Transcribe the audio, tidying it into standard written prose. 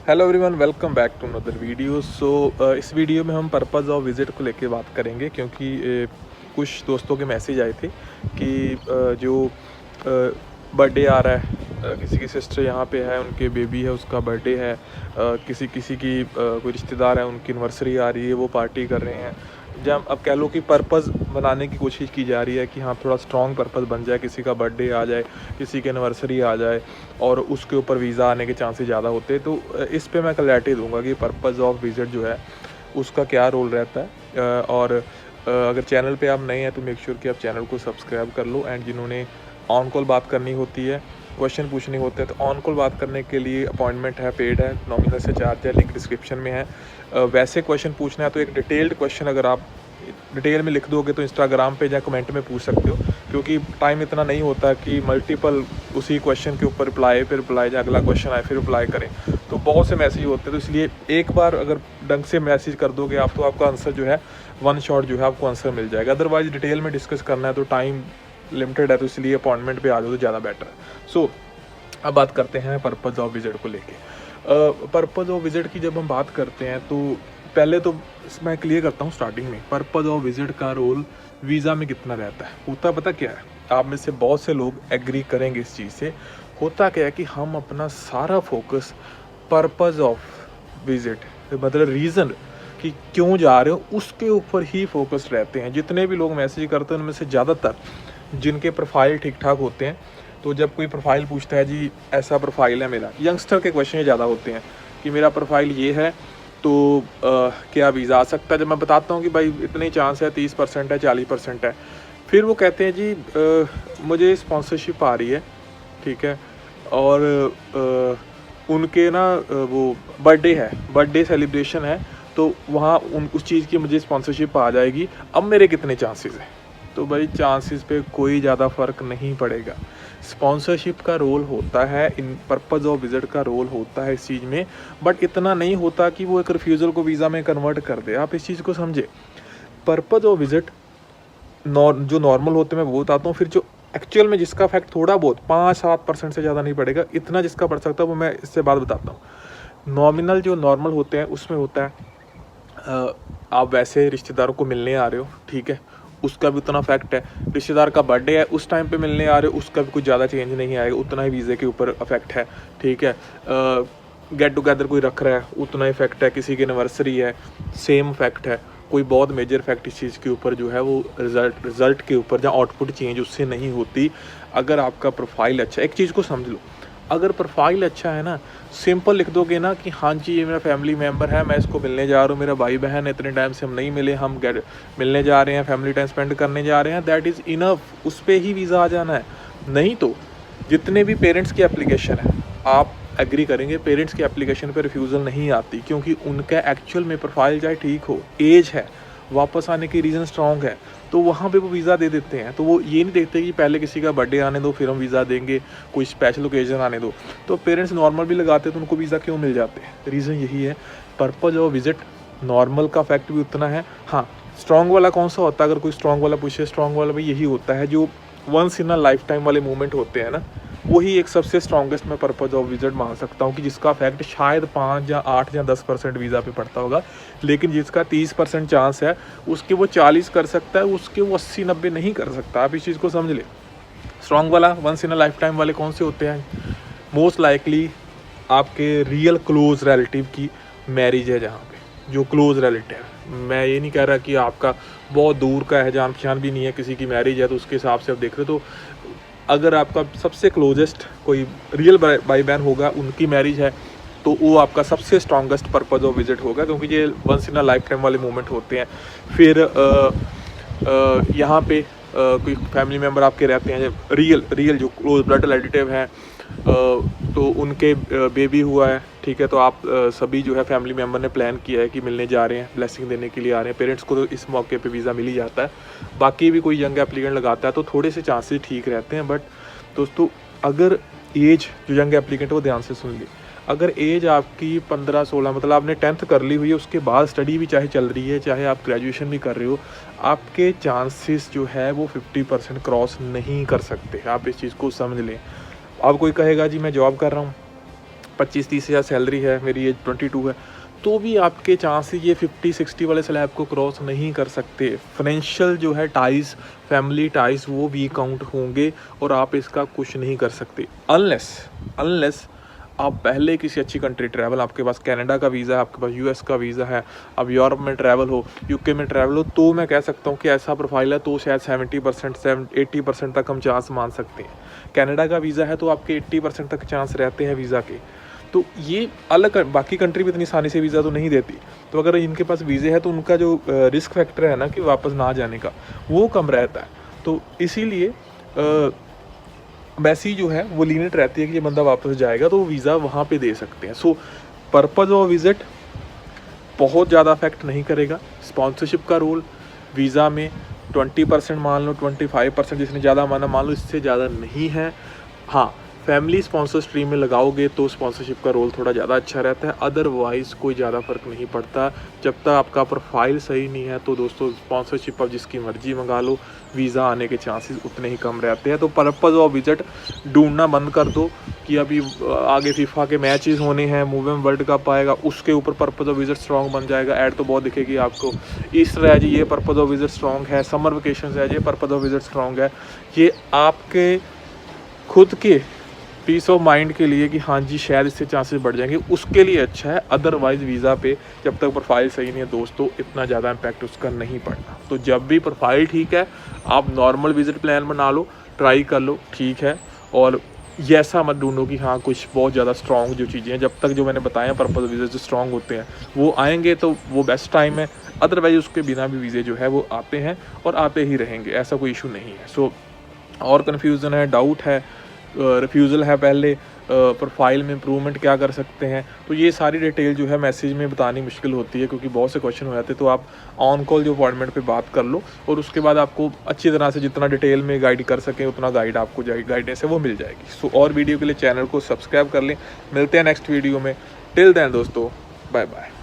Hello everyone, welcome back to another video. इस video में हम पर्पज़ ऑफ विज़िट को लेके बात करेंगे क्योंकि कुछ दोस्तों के मैसेज आए थे कि जो बर्थडे आ रहा है, किसी की सिस्टर यहाँ पे है, उनके बेबी है, उसका बर्थडे है, किसी किसी की कोई रिश्तेदार है, उनकी एनिवर्सरी आ रही है, वो पार्टी कर रहे हैं। जब अब कह लो कि पर्पज़ बनाने की कोशिश की जा रही है कि हाँ थोड़ा स्ट्रॉन्ग पर्पज़ बन जाए, किसी का बर्थडे आ जाए, किसी की एनिवर्सरी आ जाए और उसके ऊपर वीज़ा आने के चांसेस ज़्यादा होते हैं। तो इस पे मैं क्लैरिटी दूंगा कि पर्पज़ ऑफ विज़िट जो है उसका क्या रोल रहता है। और अगर चैनल पे आप नए हैं तो मेक श्योर कि आप चैनल को सब्सक्राइब कर लो। एंड जिन्होंने ऑन कॉल बात करनी होती है, क्वेश्चन पूछने होते हैं, तो ऑन कॉल बात करने के लिए अपॉइंटमेंट है, पेड है, नॉमिनल से चार्ज है, लिंक डिस्क्रिप्शन में है। वैसे क्वेश्चन पूछना है तो एक डिटेल्ड क्वेश्चन अगर आप डिटेल में लिख दोगे तो इंस्टाग्राम पे या कमेंट में पूछ सकते हो, क्योंकि टाइम इतना नहीं होता कि मल्टीपल उसी क्वेश्चन के ऊपर रिप्लाई फिर रिप्लाई, या अगला क्वेश्चन आए फिर रिप्लाई करें। तो बहुत से मैसेज होते हैं, तो इसलिए एक बार अगर ढंग से मैसेज कर दोगे आप तो आपका आंसर जो है वन शॉट जो है आपको आंसर मिल जाएगा। अदरवाइज डिटेल में डिस्कस करना है तो टाइम लिमिटेड है, तो इसलिए अपॉइंटमेंट पे आ जाओ तो ज़्यादा बेटर है। सो अब बात करते हैं पर्पज़ ऑफ विज़िट को लेके। पर्पज़ ऑफ विज़िट की जब हम बात करते हैं तो पहले तो मैं क्लियर करता हूँ स्टार्टिंग में, पर्पज़ ऑफ विज़िट का रोल वीज़ा में कितना रहता है। होता पता क्या है, आप में से बहुत से लोग एग्री करेंगे इस चीज़ से। होता क्या है कि हम अपना सारा फोकस पर्पज़ ऑफ विज़िट मतलब रीज़न कि क्यों जा रहे हो उसके ऊपर ही फोकस रहते हैं। जितने भी लोग मैसेज करते हैं उनमें से ज़्यादातर जिनके प्रोफाइल ठीक ठाक होते हैं, तो जब कोई प्रोफाइल पूछता है जी ऐसा प्रोफाइल है मेरा, यंगस्टर के क्वेश्चन ज़्यादा होते हैं कि मेरा प्रोफाइल ये है तो क्या वीज़ा आ सकता है। जब मैं बताता हूँ कि भाई इतने चांस है, 30% है, 40% है, फिर वो कहते हैं जी मुझे स्पॉन्सरशिप आ रही है, ठीक है, और उनके ना वो बर्थडे है, बर्थडे सेलिब्रेशन है, तो वहाँ उस चीज़ की मुझे स्पॉन्सरशिप आ जाएगी, अब मेरे कितने चांसेस हैं। तो भाई चांसेस पे कोई ज़्यादा फ़र्क नहीं पड़ेगा। स्पॉन्सरशिप का रोल होता है, इन पर्पज़ ऑफ विज़िट का रोल होता है इस चीज़ में, बट इतना नहीं होता कि वो एक रिफ्यूज़ल को वीज़ा में कन्वर्ट कर दे। आप इस चीज़ को समझे। पर्पज़ ऑफ विज़िट जो नॉर्मल होते हैं मैं वो बताता हूँ, फिर जो एक्चुअल में जिसका इफेक्ट थोड़ा बहुत 5-7% से ज़्यादा नहीं पड़ेगा, इतना जिसका पड़ सकता है वो मैं इससे बाद बताता हूँ। नॉमिनल जो नॉर्मल होते हैं उसमें होता है आप वैसे रिश्तेदारों को मिलने आ रहे हो, ठीक है, उसका भी उतना फैक्ट है। रिश्तेदार का बर्थडे है, उस टाइम पे मिलने आ रहे हो, उसका भी कुछ ज़्यादा चेंज नहीं आएगा, उतना ही वीज़े के ऊपर अफेक्ट है, ठीक है। गेट टुगेदर कोई रख रहा है, उतना इफेक्ट है। किसी की एनिवर्सरी है, सेम फैक्ट है। कोई बहुत मेजर फैक्ट इस चीज़ के ऊपर जो है वो रिज़ल्ट के ऊपर या आउटपुट चेंज उससे नहीं होती। अगर आपका प्रोफाइल अच्छा, एक चीज़ को समझ लो, अगर प्रोफाइल अच्छा है ना, सिंपल लिख दोगे ना कि हाँ जी ये मेरा फैमिली मेम्बर है, मैं इसको मिलने जा रहा हूँ, मेरा भाई बहन है, इतने टाइम से हम नहीं मिले, हम मिलने जा रहे हैं, फैमिली टाइम स्पेंड करने जा रहे हैं, दैट इज़ इनफ। उस पर ही वीज़ा आ जाना है। नहीं तो जितने भी पेरेंट्स की एप्लीकेशन है, आप एग्री करेंगे पेरेंट्स की एप्लीकेशन पे रिफ्यूज़ल नहीं आती, क्योंकि उनका एक्चुअल में प्रोफाइल चाहे ठीक हो, एज है, वापस आने की रीज़न स्ट्रॉन्ग है, तो वहाँ पे वो वीज़ा दे देते हैं। तो वो ये नहीं देखते कि पहले किसी का बर्थडे आने दो फिर हम वीज़ा देंगे, कोई स्पेशल ओकेजन आने दो। तो पेरेंट्स नॉर्मल भी लगाते तो उनको वीज़ा क्यों मिल जाते हैं, रीज़न यही है। पर्पज़ ऑफ विज़िट नॉर्मल का फैक्ट भी उतना है। हाँ, स्ट्रॉन्ग वाला कौन सा होता है, अगर कोई स्ट्रॉन्ग वाला पूछे, स्ट्रॉन्ग वाला भी यही होता है जो once in a lifetime वाले मोमेंट होते हैं ना, वही एक सबसे स्ट्रॉन्गेस्ट मैं पर्पज़ ऑफ विज़िट मान सकता हूँ कि जिसका फैक्ट शायद 5 या 8 या 10% वीज़ा पे पड़ता होगा, लेकिन जिसका 30% चांस है उसके वो 40 कर सकता है, उसके वो 80-90 नहीं कर सकता। आप इस चीज़ को समझ ले। स्ट्रॉन्ग वाला once in a lifetime वाले कौन से होते हैं, मोस्ट लाइकली आपके रियल क्लोज रिलेटिव की मैरिज है, जहाँ पे जो क्लोज रिलेटिव, मैं ये नहीं कह रहा कि आपका बहुत दूर का है, जान पहचान भी नहीं है, किसी की मैरिज है तो उसके हिसाब से आप देख रहे हो। तो अगर आपका सबसे क्लोजेस्ट कोई रियल भाई बहन होगा, उनकी मैरिज है, तो वो आपका सबसे स्ट्रॉन्गेस्ट पर्पज़ ऑफ विज़िट होगा, क्योंकि ये once in a lifetime वाले मोमेंट होते हैं। फिर यहाँ पे कोई फैमिली मेम्बर आपके रहते हैं रियल जो क्लोज ब्लड रिलेटिव हैं, तो उनके बेबी हुआ है, ठीक है, तो आप सभी जो है फैमिली मेम्बर ने प्लान किया है कि मिलने जा रहे हैं, ब्लेसिंग देने के लिए आ रहे हैं। पेरेंट्स को तो इस मौके पे वीज़ा मिल ही जाता है। बाकी भी कोई यंग एप्लीकेंट लगाता है तो थोड़े से चांसेस ठीक रहते हैं। बट दोस्तों, अगर एज जो यंग एप्लीकेंट, वो ध्यान से सुन ली, अगर एज आपकी 15-16 मतलब आपने 10th कर ली हुई है, उसके बाद स्टडी भी चाहे चल रही है, चाहे आप ग्रेजुएशन भी कर रहे हो, आपके चांसेस जो है वो 50% क्रॉस नहीं कर सकते। आप इस चीज़ को समझ लें। अब कोई कहेगा जी मैं जॉब कर रहा हूँ, 25-30 हज़ार सैलरी है, मेरी एज 22 है, तो भी आपके चांसेस ये 50-60 वाले स्लैब को क्रॉस नहीं कर सकते। फाइनेंशियल जो है टाइज़, फैमिली टाइज़ वो वीक आउट होंगे और आप इसका कुछ नहीं कर सकते अनलेस आप पहले किसी अच्छी कंट्री ट्रैवल, आपके पास कनाडा का वीज़ा है, आपके पास यूएस का वीज़ा है, अब यूरोप में ट्रैवल हो, यूके में ट्रैवल हो, तो मैं कह सकता हूँ कि ऐसा प्रोफाइल है तो शायद 70% 80% तक हम चांस मान सकते हैं। कनाडा का वीज़ा है तो आपके 80% तक चांस रहते हैं वीज़ा के। तो ये अलग, बाकी कंट्री भी इतनी आसानी से वीज़ा तो नहीं देती, तो अगर इनके पास वीज़े है तो उनका जो रिस्क फैक्टर है ना कि वापस ना जाने का, वो कम रहता है। तो इसीलिए एम्बेसी जो है वो लीनेट रहती है कि ये बंदा वापस जाएगा तो वो वीज़ा वहाँ पे दे सकते हैं। सो पर्पज़ ऑफ विज़िट बहुत ज़्यादा अफेक्ट नहीं करेगा। स्पॉन्सरशिप का रोल वीज़ा में 20% मान लो, 25% जिसने ज़्यादा माना मान लो, इससे ज़्यादा नहीं है। हाँ, फैमिली स्पॉन्सर स्ट्रीम में लगाओगे तो स्पॉन्सरशिप का रोल थोड़ा ज़्यादा अच्छा रहता है, अदरवाइज़ कोई ज़्यादा फ़र्क नहीं पड़ता। जब तक आपका प्रोफाइल सही नहीं है तो दोस्तों स्पॉन्सरशिप आप जिसकी मर्ज़ी मंगा लो, वीज़ा आने के चांसेस उतने ही कम रहते हैं। तो पर्पज़ ऑफ विज़िट ढूंढना बंद कर दो कि अभी आगे फीफा के मैचेस होने हैं, मूव में वर्ल्ड कप आएगा, उसके ऊपर पर्पज़ ऑफ विज़िट स्ट्रॉन्ग बन जाएगा। ऐड तो बहुत दिखेगी आपको, ईस्टर है जी ये पर्पज़ ऑफ विज़िट स्ट्रॉन्ग है, समर वेकेशन है ये पर्पज़ ऑफ विज़िट स्ट्रॉन्ग है। ये आपके खुद के पीस ऑफ माइंड के लिए कि हाँ जी शायद इससे चांसेस बढ़ जाएंगे, उसके लिए अच्छा है। अदरवाइज़ वीज़ा पे जब तक प्रोफाइल सही नहीं है दोस्तों, इतना ज़्यादा इम्पैक्ट उसका नहीं पड़ना। तो जब भी प्रोफाइल ठीक है आप नॉर्मल विज़िट प्लान बना लो, ट्राई कर लो, ठीक है। और ये ऐसा मत ढूंढो कि हाँ कुछ बहुत ज़्यादा स्ट्रॉन्ग जो चीज़ें हैं, जब तक जो मैंने बताया पर्पज़ वीज़े जो स्ट्रॉन्ग होते हैं वो आएंगे तो वो बेस्ट टाइम है। अदरवाइज़ उसके बिना भी वीज़े जो है वो आते हैं और आते ही रहेंगे, ऐसा कोई इशू नहीं है। सो और कन्फ्यूज़न है, डाउट है, रिफ्यूज़ल है, पहले प्रोफाइल में इम्प्रूवमेंट क्या कर सकते हैं, तो ये सारी डिटेल जो है मैसेज में बतानी मुश्किल होती है क्योंकि बहुत से क्वेश्चन हो जाते हैं। तो आप ऑन कॉल जो अपॉइंटमेंट पे बात कर लो और उसके बाद आपको अच्छी तरह से जितना डिटेल में गाइड कर सकें उतना गाइड आपको गाइडेंस है वो मिल जाएगी। सो और वीडियो के लिए चैनल को सब्सक्राइब कर लें। मिलते हैं नेक्स्ट वीडियो में। टिल देन दोस्तों, बाय बाय।